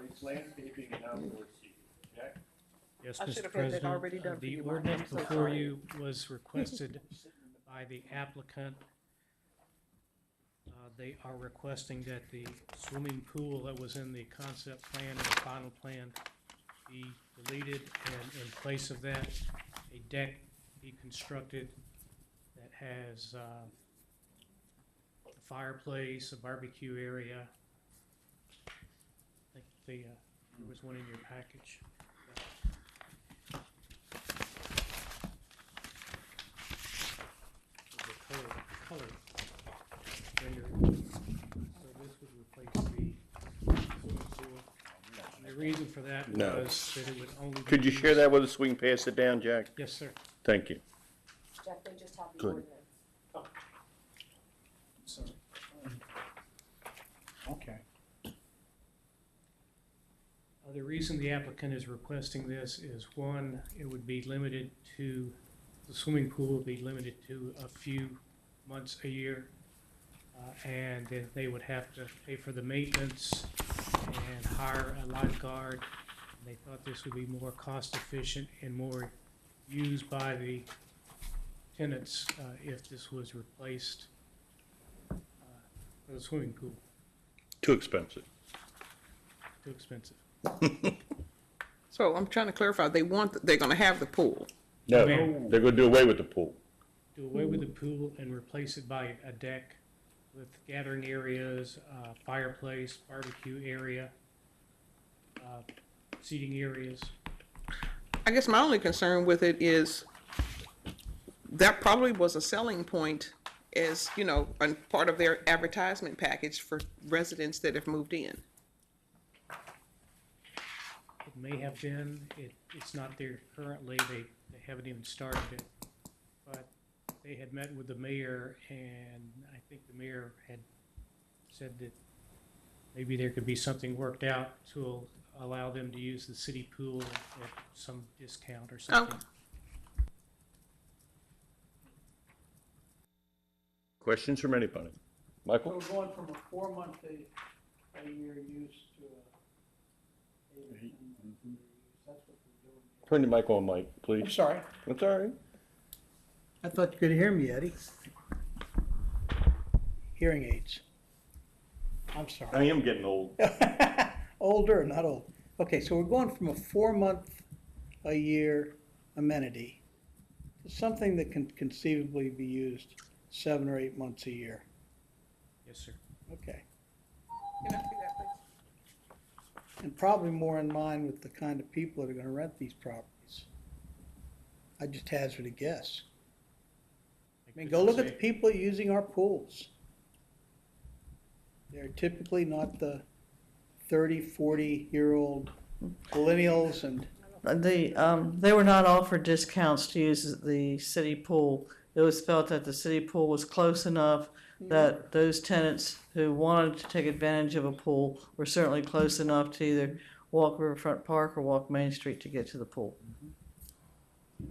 fireplace, landscaping, and outdoor seating. Jack? Yes, I should Mr. have had that President, already done for the you, Mike. ordinance I'm so before sorry. you was requested by the applicant. They are requesting that the swimming pool that was in the concept plan and the final plan be deleted, and in place of that, a deck be constructed that has a fireplace, a barbecue area. I think there was one in your package. The color rendering. So this would replace the swimming pool. And the reason for that No. was that it would only be Could you share used- that with us so we can pass it down, Jack? Yes, sir. Thank you. Jack, they just have the Good. ordinance. Okay. The reason the applicant is requesting this is, one, it would be limited to, the swimming pool would be limited to a few months a year. And then they would have to pay for the maintenance and hire a lifeguard. They thought this would be more cost efficient and more used by the tenants if this was replaced for the swimming pool. Too expensive. Too expensive. So I'm trying to clarify, they're gonna have the pool. No, Ma'am. they're gonna do away with the pool. Do away with the pool and replace it by a deck with gathering areas, fireplace, barbecue area, seating areas. I guess my only concern with it is that probably was a selling point as, you know, and part of their advertisement package for residents that have moved in. It may have been, it's not there currently, they haven't even started it. But they had met with the mayor, and I think the mayor had said that maybe there could be something worked out to allow them to use the city pool at some discount or something. Questions from anybody? So Michael? we're going from a 4-month a year use to a 8 use. That's what we're doing. Turn your mic on, Mike, I'm please. sorry. That's all right. I thought you could hear me, Eddie. Hearing aids. I'm I sorry. am getting old. Older or not old? Okay, so we're going from a 4-month a year amenity to something that can conceivably be used 7 or 8 months a year. Yes, sir. Okay. Can I see that, please? And probably more in line with the kind of people that are gonna rent these properties. I just hazard a guess. I mean, go look at the people using our pools. They're typically not the 30, 40-year-old millennials and, They were not offered discounts to use the city pool. It was felt that the city pool was close enough that those tenants who wanted to take advantage of a pool were certainly close enough to either walk Riverfront Park or walk Main Street to get to the pool.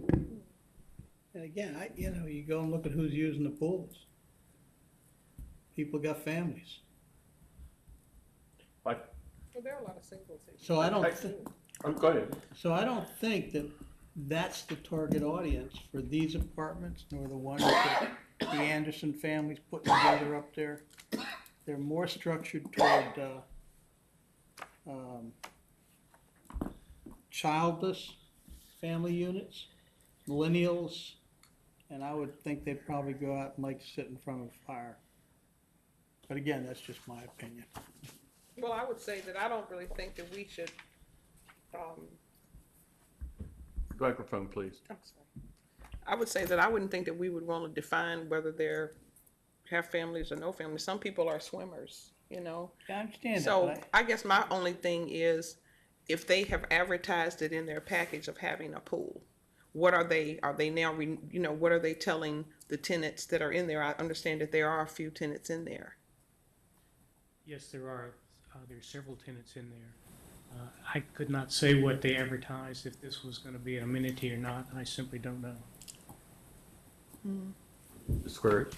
and again, you go and look at who's using the pools. People got families. Mike? Well, there are a lot of singles. So I Go ahead. So I don't think that that's the target audience for these apartments, nor the ones that the Anderson family's putting together up there. They're more structured toward, childless family units, millennials, and I would think they'd probably go out and like to sit in front of a fire. But again, that's just my opinion. Well, I would say that I don't really think that we should, Microphone, please. I'm sorry. I would say that I wouldn't think that we would want to define whether they're, have families or no families. Some people are swimmers, you know? I understand that, So but I guess my only thing is, if they have advertised it in their package of having a pool, what are they now, what are they telling the tenants that are in there? I understand that there are a few tenants in there. Yes, there are several tenants in there. I could not say what they advertised, if this was going to be an amenity or not. I simply don't know. Square.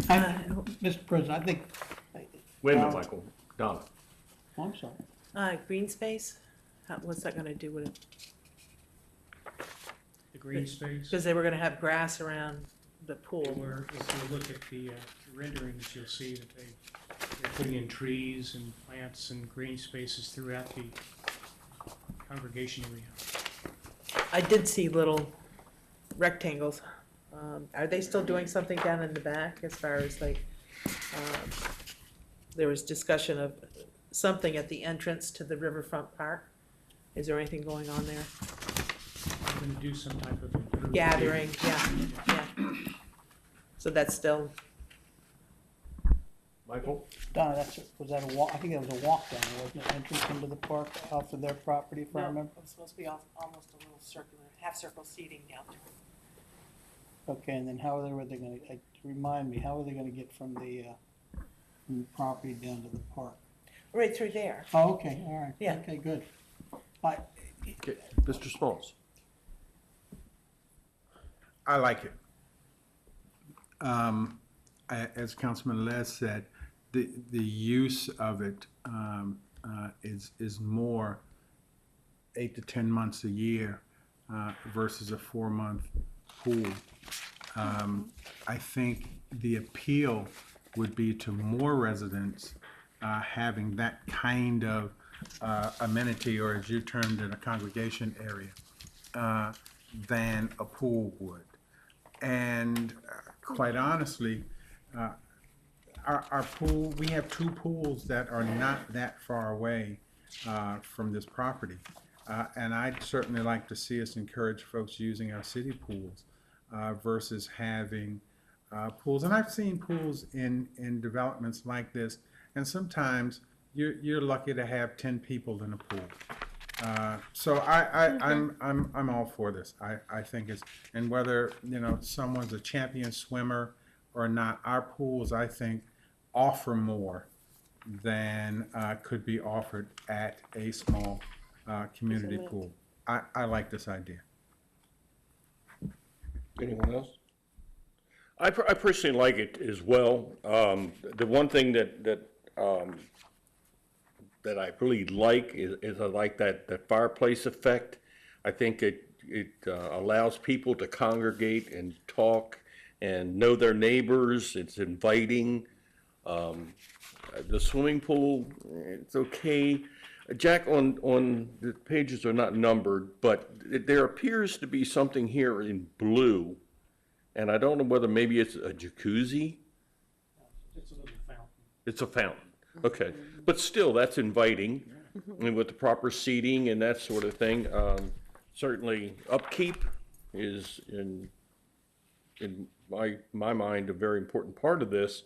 Mr. President, I think. Wait a minute, Michael. Donna. Oh, I'm sorry. Green space, what's that gonna do with it? The green space. Because they were gonna have grass around the pool. Where if you look at the renderings, you'll see that they're putting in trees and plants and green spaces throughout the congregation area. I did see little rectangles. Are they still doing something down in the back as far as like, there was discussion of something at the entrance to the Riverfront Park? Is there anything going on there? I'm gonna do some type of improvement. Gathering, yeah. So that's still, Michael? Donna, was that a walk, I think that was a walk down, wasn't it, entrance into the park off of their property, if I no, remember? it's supposed to be almost a little circular, half circle seating down there. Okay, and then how were they gonna, remind me, how are they gonna get from the property down to the park? Right through there. Oh, okay, all right, Yeah. okay, good. Okay, Mr. Smalls? I like it. As Councilman Les said, the use of it is more 8 to 10 months a year versus a 4-month pool. I think the appeal would be to more residents having that kind of amenity, or as you termed it, a congregation area, than a pool would. And quite honestly, our pool, we have 2 pools that are not that far away from this property. And I'd certainly like to see us encourage folks using our city pools versus having pools. And I've seen pools in developments like this, and sometimes you're lucky to have 10 people in a pool. So I'm all for this. I think it's, and whether, someone's a champion swimmer or not, our pools, I think, offer more than could be offered at a small community pool. I like this idea. Anyone else? I personally like it as well. The one thing that I really like is I like that fireplace effect. I think it allows people to congregate and talk and know their neighbors. It's inviting. The swimming pool, it's okay. Jack, on the pages are not numbered, but there appears to be something here in blue, and I don't know whether maybe it's a jacuzzi. It's a little fountain. It's a fountain, okay. But still, that's inviting, and with the proper seating and that sort of thing. Certainly, upkeep is, in my mind, a very important part of this.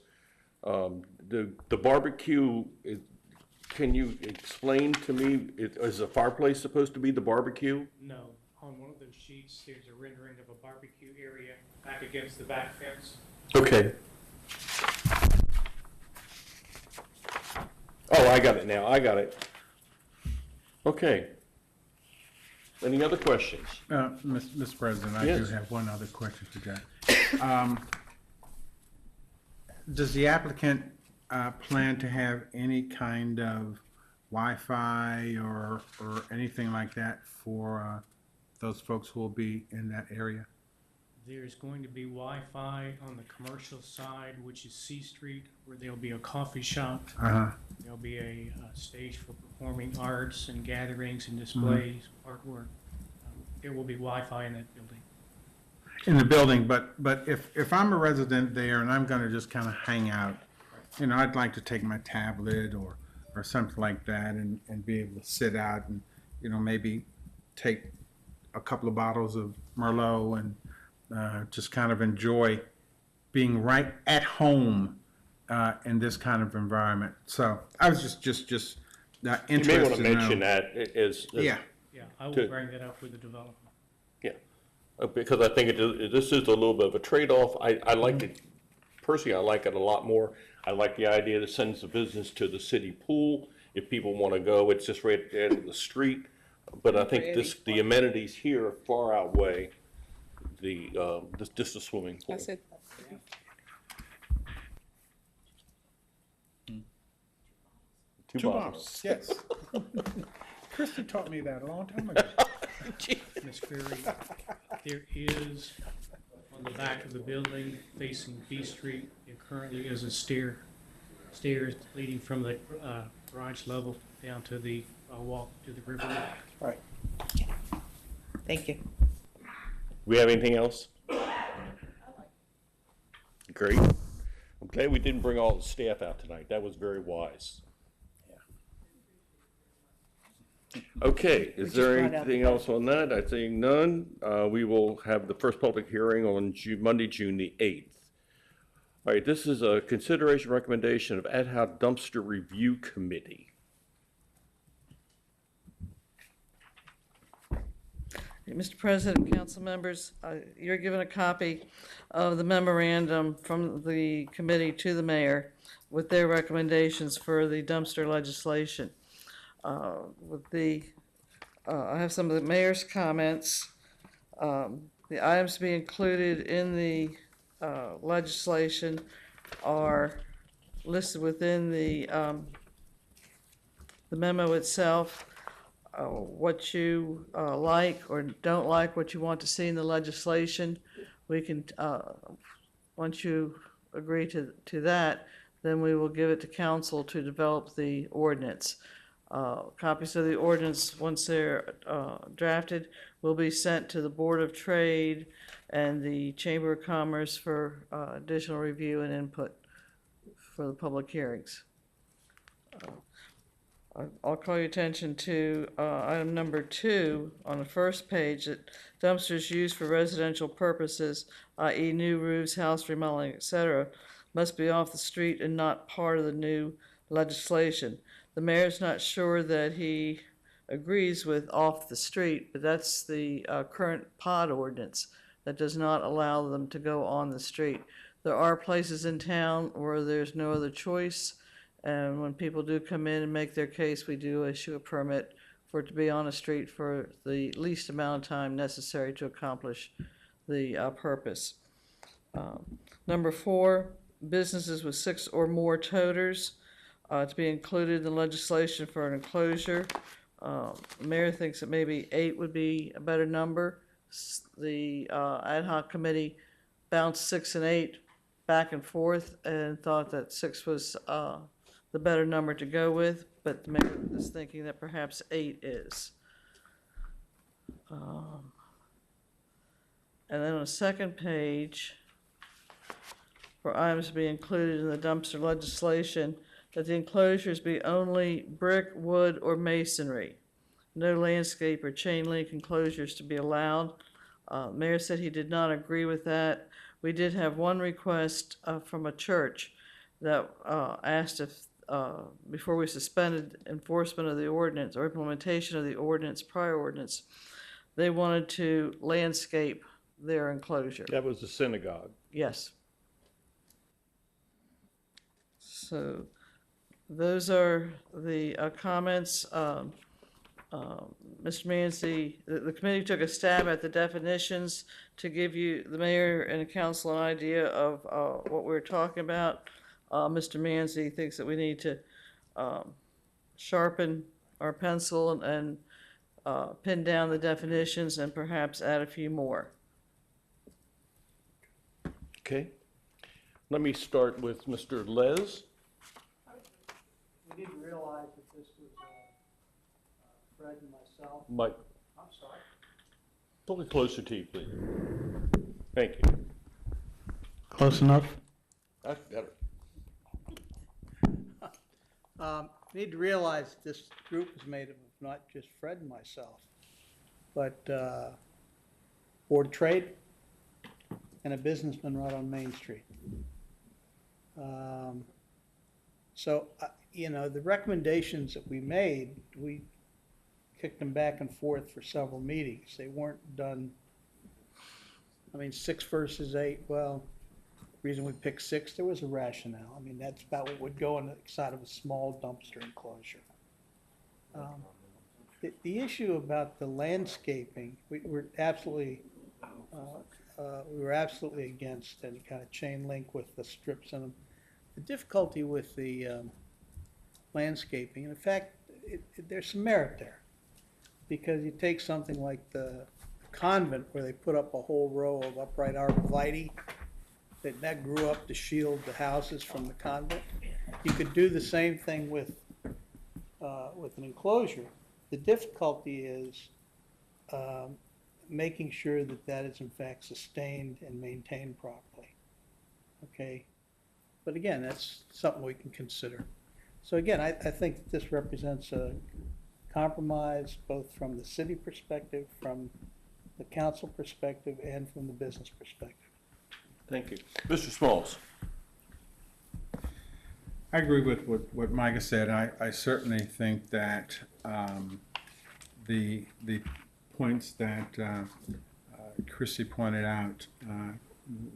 The barbecue, can you explain to me, is the fireplace supposed to be the barbecue? No, on one of those sheets, there's a rendering of a barbecue area back against the back fence. Okay. Oh, I got it now, I got it. Okay. Any other questions? Mr. President, I do Yes. have one other question for Jack. Does the applicant plan to have any kind of Wi-Fi or anything like that for those folks who will be in that area? There's going to be Wi-Fi on the commercial side, which is C Street, where there'll be a coffee shop. Uh-huh. There'll be a stage for performing arts and gatherings and displays, artwork. There will be Wi-Fi in that building. In the building, but if I'm a resident there and I'm gonna just kind of hang out, I'd like to take my tablet or something like that and be able to sit out and, maybe take a couple of bottles of Merlot and just kind of enjoy being right at home in this kind of environment. So I was just interested You may want to to know. mention that as. Yeah. Yeah, I will To- bring that up with the development. Yeah, because I think this is a little bit of a trade-off. I like it, personally, I like it a lot more. I like the idea that sends the business to the city pool. If people want to go, it's just right at the end of the street. But I think the amenities here far outweigh just the swimming pool. I said, Two bottles, yes. Christie taught me that a long time ago. Ms. Ferry, there is on the back of the building facing B Street, there currently is a stairs leading from the garage level down to the walk to the river. Right. Thank you. We have anything else? Great. I'm glad we didn't bring all the staff out tonight. That was very wise. Okay, is there anything else on that? I think none. We will have the first public hearing on Monday, June the 8th. All right, this is a consideration recommendation of ad hoc dumpster review committee. Mr. President, council members, you're given a copy of the memorandum from the committee to the mayor with their recommendations for the dumpster legislation. I have some of the mayor's comments. The items to be included in the legislation are listed within the memo itself. What you like or don't like, what you want to see in the legislation. We can, once you agree to that, then we will give it to council to develop the ordinance. Copies of the ordinance, once they're drafted, will be sent to the Board of Trade and the Chamber of Commerce for additional review and input for the public hearings. I'll call your attention to item number 2 on the first page, that dumpsters used for residential purposes, i.e. new roofs, house remodeling, etc., must be off the street and not part of the new legislation. The mayor's not sure that he agrees with off the street, but that's the current pod ordinance that does not allow them to go on the street. There are places in town where there's no other choice, and when people do come in and make their case, we do issue a permit for it to be on the street for the least amount of time necessary to accomplish the purpose. Number 4, businesses with 6 or more toters to be included in the legislation for an enclosure. The mayor thinks that maybe 8 would be a better number. The ad hoc committee bounced 6 and 8 back and forth and thought that 6 was the better number to go with, but the mayor is thinking that perhaps 8 is. And then on the second page, for items to be included in the dumpster legislation, that the enclosures be only brick, wood, or masonry. No landscape or chain link enclosures to be allowed. Mayor said he did not agree with that. We did have one request from a church that asked if before we suspended enforcement of the ordinance or implementation of the ordinance, prior ordinance, they wanted to landscape their enclosure. That was the synagogue. Yes. So those are the comments. Mr. Manzi, the committee took a stab at the definitions to give you, the mayor and the council, an idea of what we're talking about. Mr. Manzi thinks that we need to sharpen our pencil and pin down the definitions and perhaps add a few more. Okay. Let me start with Mr. Les. We didn't realize that this was Fred and myself. Mike, I'm sorry. a little closer to you, please. Thank you. Close enough? That's better. You need to realize this group is made up of not just Fred and myself, but Board of Trade and a businessman right on Main Street. So, the recommendations that we made, we kicked them back and forth for several meetings. They weren't done, 6 versus 8, well, the reason we picked 6, there was a rationale. That's about what would go inside of a small dumpster enclosure. The issue about the landscaping, we were absolutely against any kind of chain link with the strips in them. The difficulty with the landscaping. And in fact, there's some merit there. Because you take something like the convent where they put up a whole row of upright arborvitae, that grew up to shield the houses from the convent. You could do the same thing with an enclosure. The difficulty is making sure that that is in fact sustained and maintained properly. Okay? But again, that's something we can consider. So again, I think that this represents a compromise both from the city perspective, from the council perspective, and from the business perspective. Thank you. Mr. Smalls? I agree with what Micah said. I certainly think that the points that Chrissy pointed out,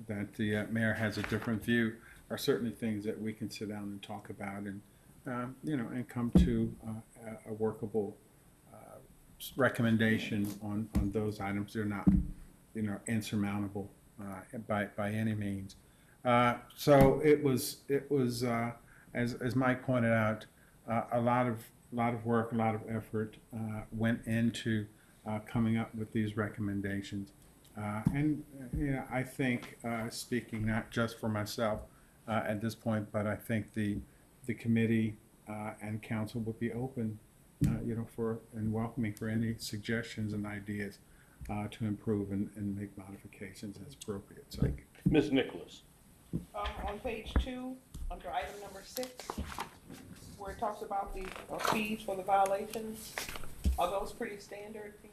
that the mayor has a different view, are certainly things that we can sit down and talk about and, and come to a workable recommendation on those items. They're not, insurmountable by any means. So it was as Mike pointed out, a lot of work, a lot of effort went into coming up with these recommendations. And I think, speaking not just for myself at this point, but I think the committee and council would be open, for and welcoming for any suggestions and ideas to improve and make modifications as appropriate. So, Ms. Nicholas? On page 2, under item number 6, where it talks about the fees for the violations, are those pretty standard fees?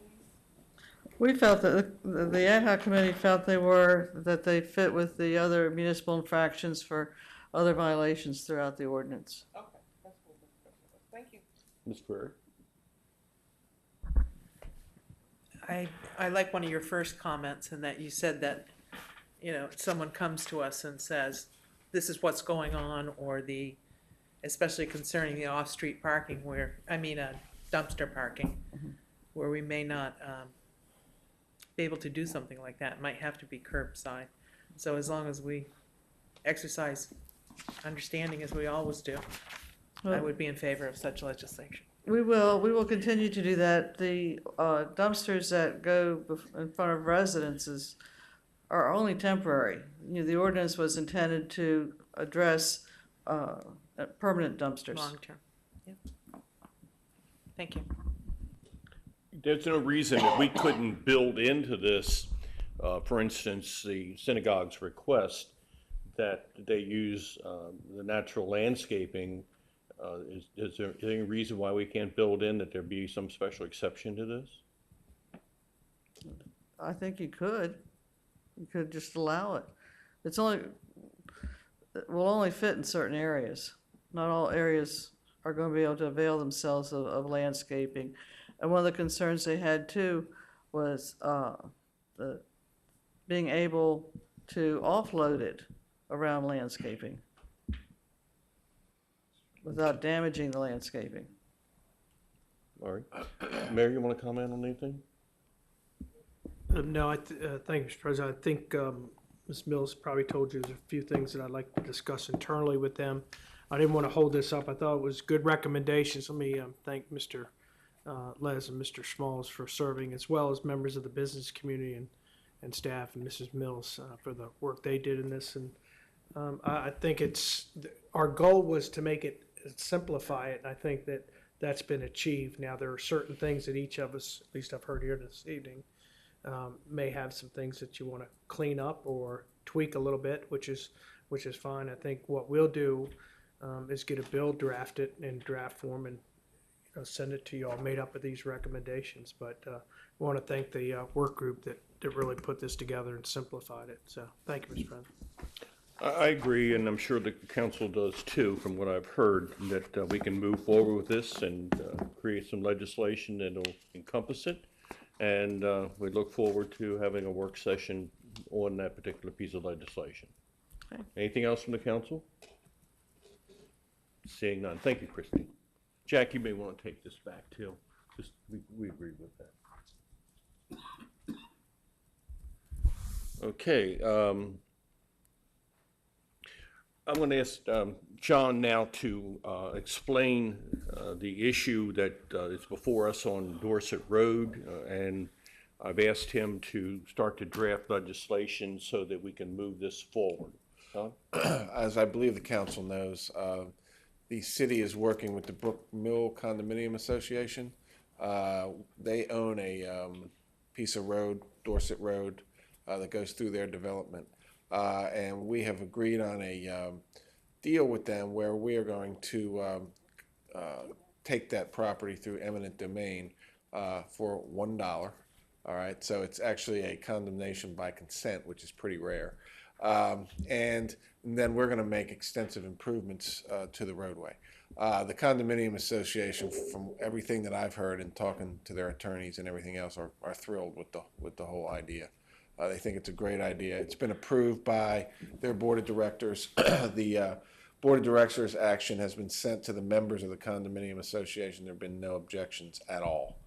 We felt that the ad hoc committee felt that they fit with the other municipal infractions for other violations throughout the ordinance. Okay, that's cool. Thank you. Ms. Prairie? I like one of your first comments in that you said that, someone comes to us and says, this is what's going on, or especially concerning the off-street parking dumpster parking, where we may not be able to do something like that. It might have to be curbside. So as long as we exercise understanding as we always do, I would be in favor of such legislation. We will continue to do that. The dumpsters that go in front of residences are only temporary. The ordinance was intended to address permanent dumpsters. Long term. Yep. Thank you. There's no reason that we couldn't build into this, for instance, the synagogue's request that they use the natural landscaping. Is there any reason why we can't build in that there be some special exception to this? I think you could. You could just allow it. It will only fit in certain areas. Not all areas are going to be able to avail themselves of landscaping. And one of the concerns they had too was being able to offload it around landscaping without damaging the landscaping. All right. Mayor, you want to comment on anything? No, thank you, Mr. President. I think Ms. Mills probably told you there's a few things that I'd like to discuss internally with them. I didn't want to hold this up. I thought it was good recommendations. Let me thank Mr. Les and Mr. Smalls for serving, as well as members of the business community and staff, and Mrs. Mills for the work they did in this. And I think our goal was to make it simplify it, and I think that's been achieved. Now, there are certain things that each of us, at least I've heard here this evening, may have some things that you want to clean up or tweak a little bit, which is fine. I think what we'll do is get a bill drafted in draft form and send it to you all made up of these recommendations. But I want to thank the work group that really put this together and simplified it. So thank you, Mr. President. I agree, and I'm sure the council does too, from what I've heard, that we can move forward with this and create some legislation that'll encompass it. And we look forward to having a work session on that particular piece of legislation. Okay. Anything else from the council? Seeing none. Thank you, Christine. Jack, you may want to take this back too. Just we agree with that. Okay. I'm going to ask John now to explain the issue that is before us on Dorset Road, and I've asked him to start to draft legislation so that we can move this forward. John? As I believe the council knows, the city is working with the Brook Mill Condominium Association. They own a piece of road, Dorset Road, that goes through their development. And we have agreed on a deal with them where we are going to take that property through eminent domain for $1. All right, so it's actually a condemnation by consent, which is pretty rare. And then we're going to make extensive improvements to the roadway. The condominium association, from everything that I've heard and talking to their attorneys and everything else, are thrilled with the whole idea. They think it's a great idea. It's been approved by their board of directors. The board of directors action has been sent to the members of the condominium association. There have been no objections at all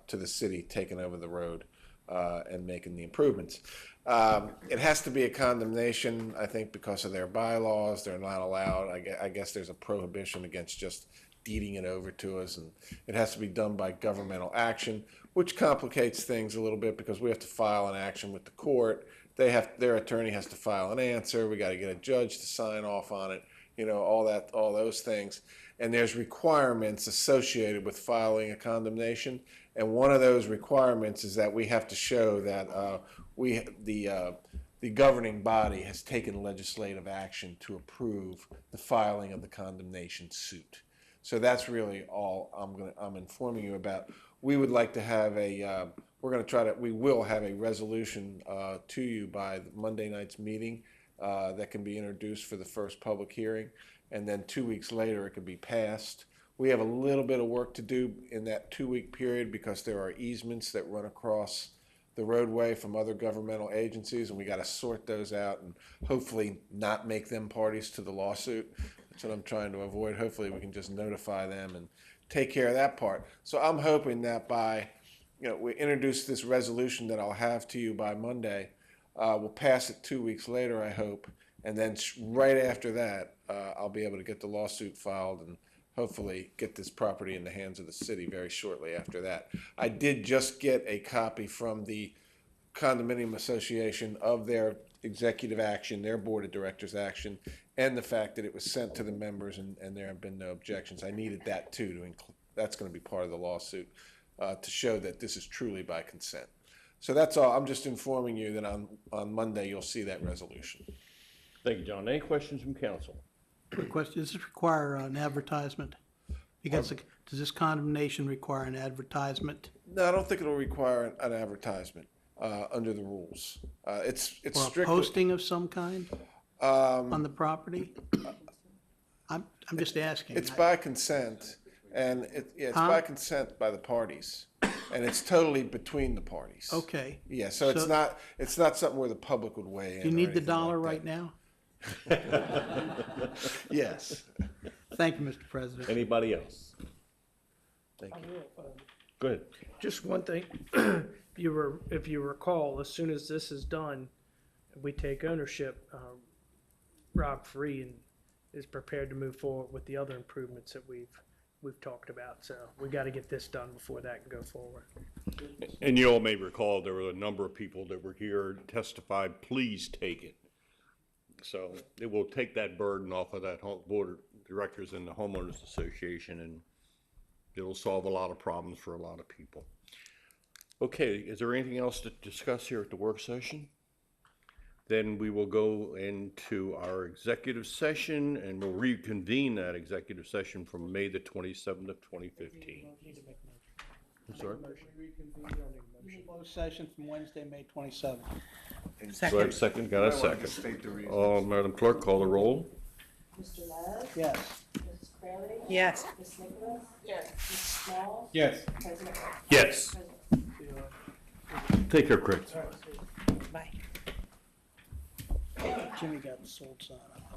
to the city taking over the road and making the improvements. It has to be a condemnation, I think, because of their bylaws. They're not allowed. I guess there's a prohibition against just deeding it over to us, and it has to be done by governmental action, which complicates things a little bit because we have to file an action with the court. Their attorney has to file an answer. We got to get a judge to sign off on it. You know, all those things. And there's requirements associated with filing a condemnation. And one of those requirements is that we have to show that the governing body has taken legislative action to approve the filing of the condemnation suit. So that's really all I'm informing you about. We would like to have we will have a resolution to you by Monday night's meeting that can be introduced for the first public hearing, and then 2 weeks later it can be passed. We have a little bit of work to do in that 2-week period because there are easements that run across the roadway from other governmental agencies, and we got to sort those out and hopefully not make them parties to the lawsuit. That's what I'm trying to avoid. Hopefully we can just notify them and take care of that part. So I'm hoping that we introduce this resolution that I'll have to you by Monday. We'll pass it 2 weeks later, I hope, and then right after that, I'll be able to get the lawsuit filed and hopefully get this property in the hands of the city very shortly after that. I did just get a copy from the condominium association of their executive action, their board of directors action, and the fact that it was sent to the members and there have been no objections. I needed that too to include. That's going to be part of the lawsuit to show that this is truly by consent. So that's all. I'm just informing you that on Monday you'll see that resolution. Thank you, John. Any questions from council? Quick question, does this require an advertisement? Because does this condemnation require an advertisement? No, I don't think it'll require an advertisement under the rules. It's Or a strictly posting of some kind on the property? I'm just asking. It's by consent, and it's Huh? by consent by the parties, and it's totally between the parties. Okay. Yeah, so it's not something where the public would weigh in. Do you or need the anything dollar like right now? that. Yes. Thank you, Mr. President. Anybody else? Thank you. Go ahead. Just one thing, if you recall, as soon as this is done, we take ownership, Rob Free is prepared to move forward with the other improvements that we've talked about. So we got to get this done before that can go forward. And you all may recall there were a number of people that were here and testified, please take it. So it will take that burden off of that board of directors and the homeowners association, and it'll solve a lot of problems for a lot of people. Okay, is there anything else to discuss here at the work session? Then we will go into our executive session and we'll reconvene that executive session from May the 27th of 2015. I'm sorry? Closed session from Wednesday, May 27th. Do I have a second? Got a second. Madam Clerk, call the roll. Mr. Love? Yes. Mrs. Cranley? Yes. Ms. Nicholas? Yes. Mrs. Small? Yes. President Ross? Yes. Take care, Craig. Bye. Jimmy got the sold sign up.